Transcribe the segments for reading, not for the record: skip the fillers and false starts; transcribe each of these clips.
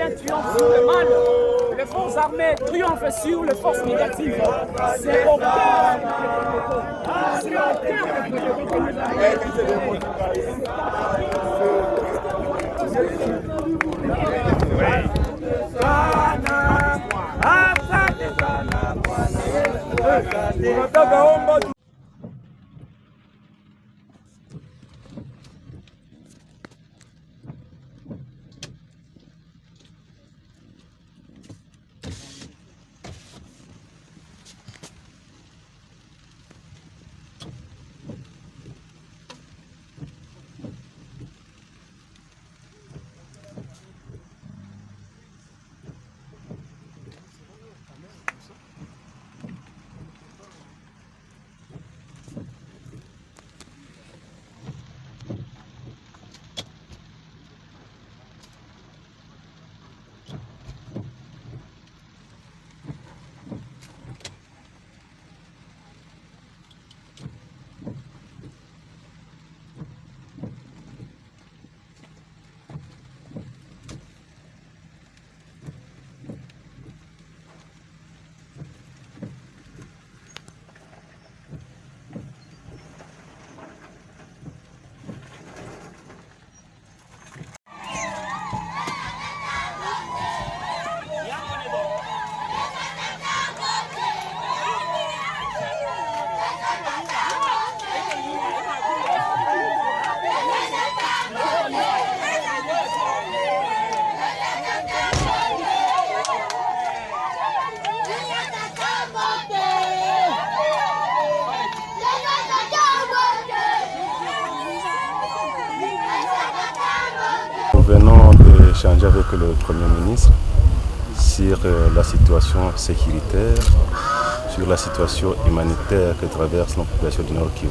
bien triomphe sur le mal. Les forces armées triomphent sur les forces négatives. C'est au cœur. C'est au cœur de Nous venons d'échanger avec le Premier ministre sur la situation sécuritaire, sur la situation humanitaire que traverse la population du Nord Kivu,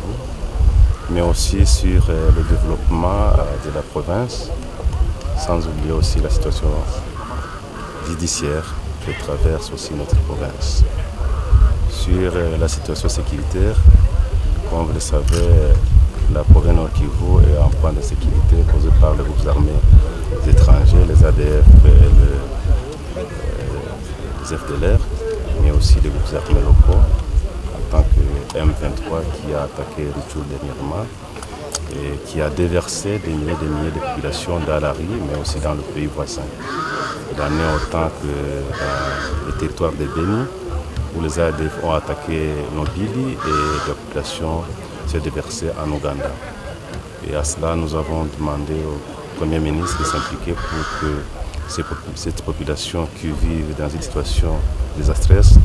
mais aussi sur le développement de la province, sans oublier aussi la situation judiciaire que traverse aussi notre province. Sur la situation sécuritaire, comme vous le savez, la province Nord Kivu est en point de sécurité causé par les groupes armés étrangers, les ADF et les FDLR, mais aussi les groupes armés locaux, en tant que M23 qui a attaqué Rutshuru dernièrement et qui a déversé des milliers de populations dans la rue, mais aussi dans le pays voisin. Il en est autant que dans le territoire de Beni, où les ADF ont attaqué Nobili et la population s'est déversée en Ouganda. Et à cela, nous avons demandé au Premier ministre de s'impliquer pour que cette population qui vit dans une situation désastreuse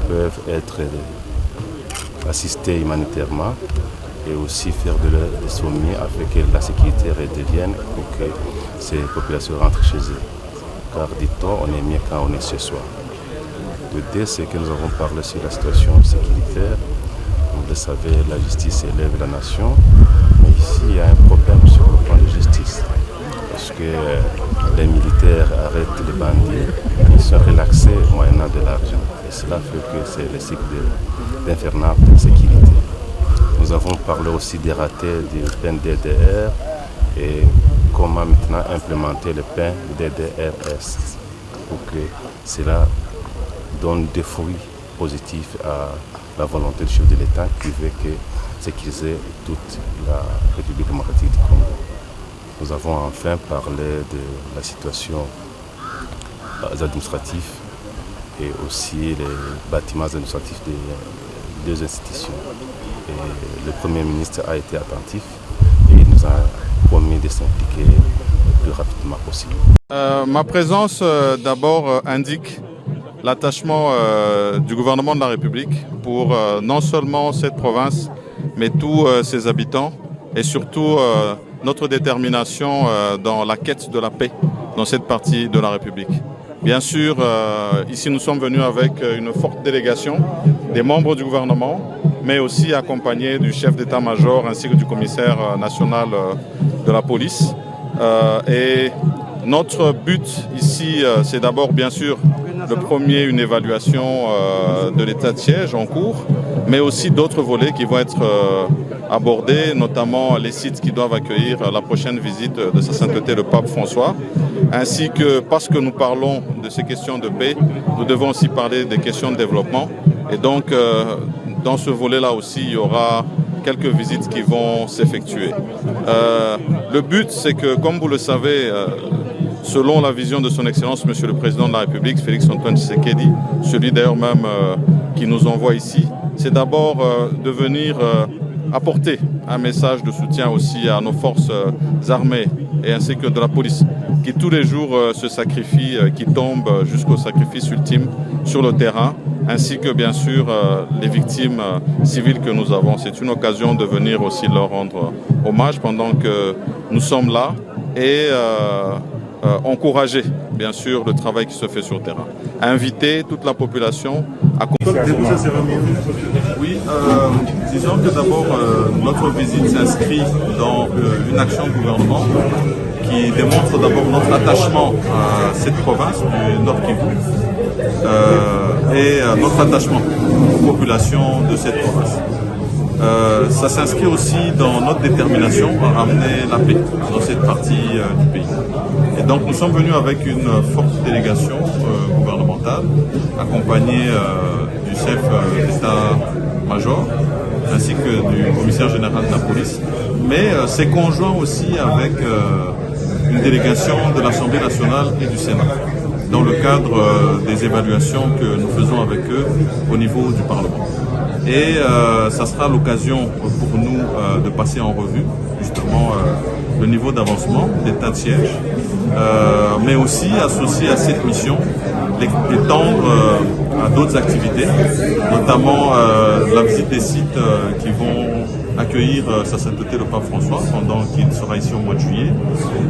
peuvent être assistées humanitairement et aussi faire de leur sommet afin que la sécurité redevienne pour que ces populations rentrent chez eux. Car dit-on, on est mieux quand on est chez soi. Le deux, c'est que nous avons parlé sur la situation sécuritaire. Vous le savez, la justice élève la nation, mais ici il y a un problème sur le plan de justice. Parce que les militaires arrêtent les bandits, ils sont relaxés moyennant de l'argent. Et cela fait que c'est le cycle d'infernal de sécurité. Nous avons parlé aussi des ratés du PNDDR et comment maintenant implémenter le PNDDRS pour que cela donne des fruits positifs à la volonté du chef de l'État qui veut sécuriser toute la République démocratique du Congo. Nous avons enfin parlé de la situation administrative et aussi les bâtiments administratifs des deux institutions. Et le Premier ministre a été attentif et il nous a promis de s'impliquer le plus rapidement possible. Ma présence d'abord indique l'attachement du gouvernement de la République pour non seulement cette province, mais tous ses habitants et surtout notre détermination dans la quête de la paix dans cette partie de la République. Bien sûr, ici nous sommes venus avec une forte délégation des membres du gouvernement, mais aussi accompagnés du chef d'état-major ainsi que du commissaire national de la police. Et notre but ici, c'est d'abord bien sûr le premier, une évaluation de l'état de siège en cours, mais aussi d'autres volets qui vont être abordés, notamment les sites qui doivent accueillir la prochaine visite de Sa Sainteté le Pape François, ainsi que, parce que nous parlons de ces questions de paix, nous devons aussi parler des questions de développement. Et donc, dans ce volet-là aussi, il y aura quelques visites qui vont s'effectuer. Le but, c'est que, comme vous le savez, selon la vision de son Excellence, Monsieur le Président de la République, Félix-Antoine Tshisekedi, celui d'ailleurs même qui nous envoie ici, c'est d'abord de venir apporter un message de soutien aussi à nos forces armées et ainsi que de la police, qui tous les jours se sacrifient, qui tombent jusqu'au sacrifice ultime sur le terrain, ainsi que bien sûr les victimes civiles que nous avons. C'est une occasion de venir aussi leur rendre hommage pendant que nous sommes là et encourager bien sûr le travail qui se fait sur le terrain. Inviter toute la population à... Oui, disons que d'abord notre visite s'inscrit dans une action du gouvernement qui démontre d'abord notre attachement à cette province du Nord Kivu et notre attachement aux populations de cette province. Ça s'inscrit aussi dans notre détermination à ramener la paix dans cette partie du pays. Et donc nous sommes venus avec une forte délégation gouvernementale, accompagnée du chef d'état-major, ainsi que du commissaire général de la police, mais c'est conjoint aussi avec une délégation de l'Assemblée nationale et du Sénat, dans le cadre des évaluations que nous faisons avec eux au niveau du Parlement. Et ça sera l'occasion pour nous de passer en revue justement le niveau d'avancement, l'état de siège, mais aussi associé à cette mission, l'étendre à d'autres activités, notamment la visite des sites qui vont accueillir Sa Sainteté le Pape François pendant qu'il sera ici au mois de juillet,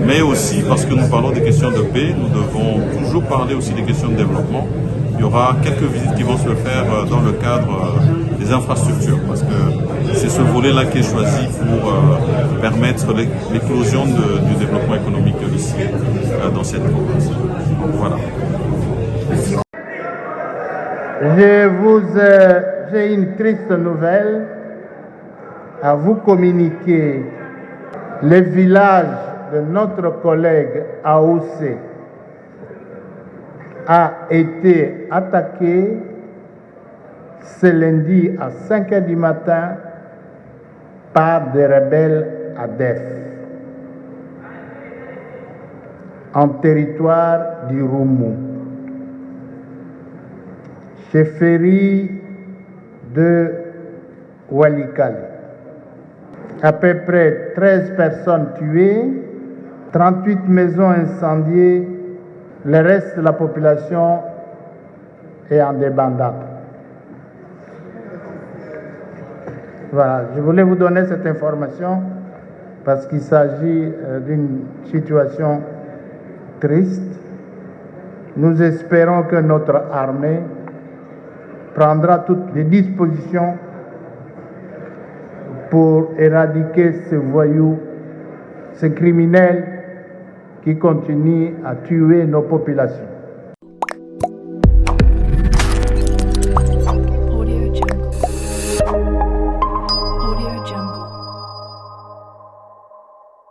mais aussi parce que nous parlons des questions de paix, nous devons toujours parler aussi des questions de développement. Il y aura quelques visites qui vont se faire dans le cadre des infrastructures, parce que c'est ce volet-là qui est choisi pour permettre l'éclosion du développement économique ici, dans cette province. Donc voilà. J'ai une triste nouvelle à vous communiquer. Le village de notre collègue Aoussé a été attaqué ce lundi à 5 h du matin par des rebelles ADF en territoire du Roumou, chefferie de Walikale. À peu près 13 personnes tuées, 38 maisons incendiées, le reste de la population est en débandade. Voilà, je voulais vous donner cette information parce qu'il s'agit d'une situation triste. Nous espérons que notre armée prendra toutes les dispositions pour éradiquer ces voyous, ces criminels qui continuent à tuer nos populations.